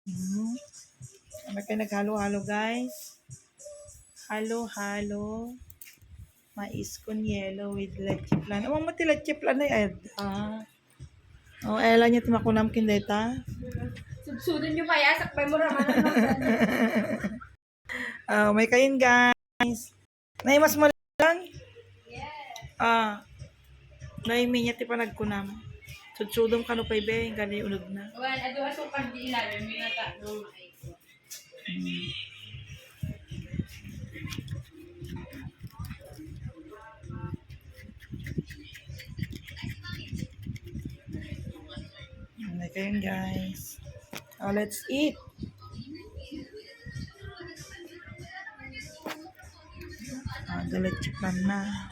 Hmm. Ano kayo naghalo-halo, guys? Halo-halo. Mais con yelo with leche plan. Oh, mati leche plan na yan. Oh, ela niya tumakunam kindeta. Subsudin nyo pa, yasak pa mo raman ang May kain, guys. Naimas mo lang? Naimi niya ti pa nagkunam. Sudsudom ka no pa ibe, gali unod na. Well, ado asukang di ilalim, may nata, no, maiko. May kain, guys. Let's eat. Dalit plan na.